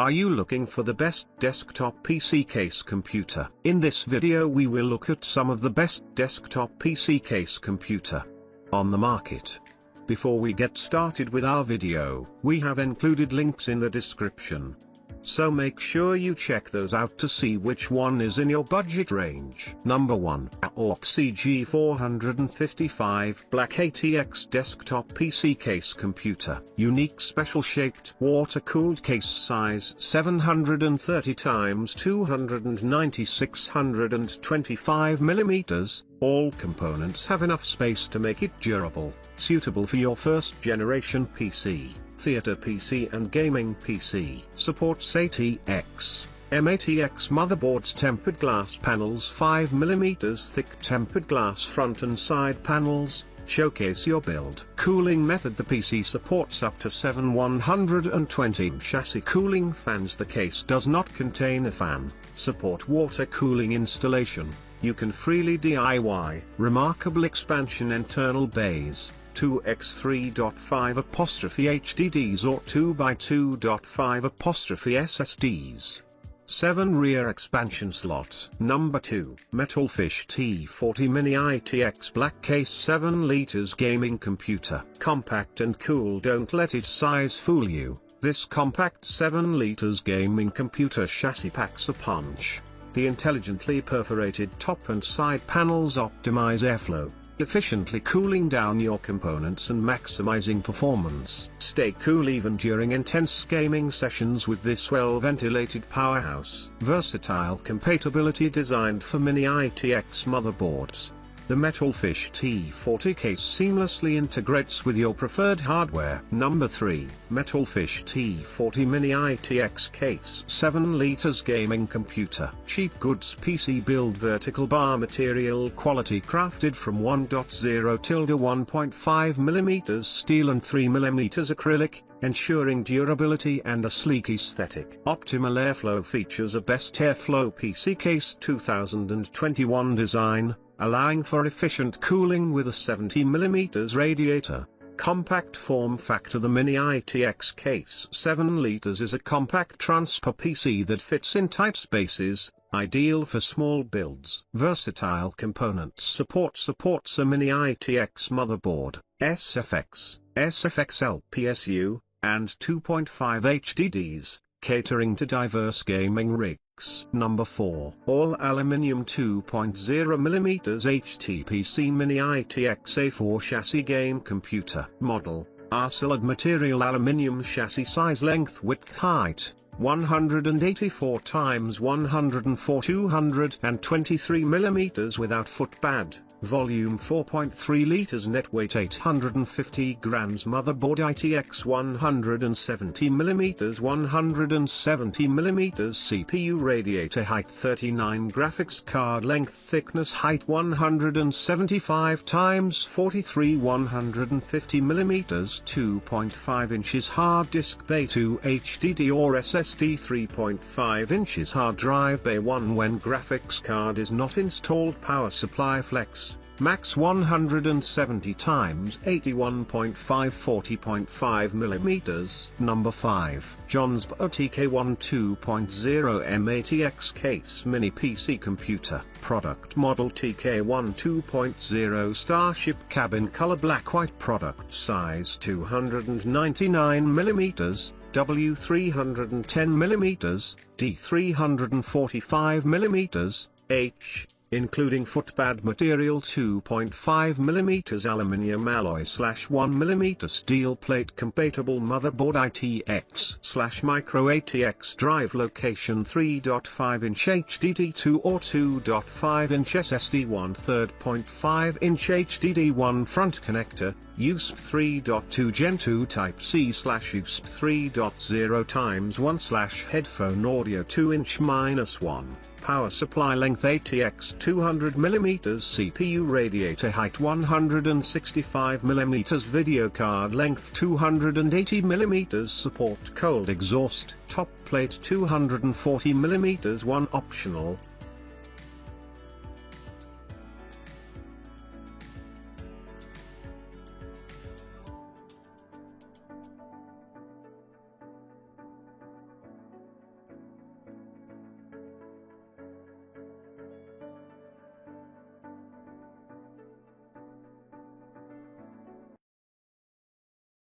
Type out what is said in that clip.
Are you looking for the best desktop PC case computer? In this video we will look at some of the best desktop PC case computer on the market. Before we get started with our video, we have included links in the description. So make sure you check those out to see which one is in your budget range. Number 1. AUX CG455 Black ATX Desktop PC Case Computer. Unique special shaped water-cooled case size 730 x 290 625 mm. All components have enough space to make it durable, suitable for your first generation PC. Theater PC and gaming PC. Supports ATX, MATX motherboards, tempered glass panels, 5mm thick tempered glass front and side panels. Showcase your build. Cooling method. The PC supports up to 7 120 chassis cooling fans. The case does not contain a fan. Support water cooling installation. You can freely DIY. Remarkable expansion. Internal bays, 2x3.5 HDDs or 2x2.5 SSDs. 7 rear expansion slot. Number 2. METALFISH T40 Mini ITX Black Case 7 liters Gaming Computer. Compact and cool. Don't let its size fool you. This compact 7 liters gaming computer chassis packs a punch. The intelligently perforated top and side panels optimize airflow, efficiently cooling down your components and maximizing performance. Stay cool even during intense gaming sessions with this well-ventilated powerhouse. Versatile compatibility. Designed for mini ITX motherboards, the METALFISH T40 case seamlessly integrates with your preferred hardware. Number 3. METALFISH T40 Mini ITX Case 7 liters Gaming Computer. Cheap goods PC build. Vertical bar material quality crafted from 1.0-1.5mm steel and 3mm acrylic, ensuring durability and a sleek aesthetic. Optimal airflow features a best airflow PC case 2021 design, allowing for efficient cooling with a 70mm radiator. Compact form factor. The Mini ITX Case 7 liters is a compact transfer PC that fits in tight spaces, ideal for small builds. Versatile components. Supports a Mini ITX motherboard, SFX, SFX LPSU, and 2.5 HDDs, catering to diverse gaming rigs. Number 4. All aluminium 2.0mm HTPC Mini ITX A4 Chassis Game Computer. Model: solid material aluminium chassis. Size, length, width, height 184 x 104 223mm without footpad. Volume 4.3 liters. Net weight 850 grams. Motherboard ITX 170mm 170mm CPU. Radiator height 39. Graphics card length, thickness, height 175 x 43 150mm 2.5 inches. Hard disk bay 2 HDD or SSD 3.5 inches. Hard drive bay 1 when graphics card is not installed. Power supply flex, max 170 x 81.5 40.5mm. Number 5. JONSBO TK1 2.0 MATX Case Mini PC Computer. Product model TK1 2.0 Starship Cabin Color Black White. Product size 299mm, W 310mm, D 345mm, H, including footpad material 2.5mm aluminium alloy / 1mm steel plate. Compatible motherboard ITX / micro ATX drive. Location 3.5-inch HDD 2 or 2.5-inch SSD 1/3.5 inch HDD 1 front connector. USB 3.2 Gen 2 Type C / USB 3.0 x 1 / headphone audio 2-inch -1. Power supply length ATX 200mm CPU. Radiator height 165mm. Video card length 280mm. Support cold exhaust. Top plate 240mm. 1 optional.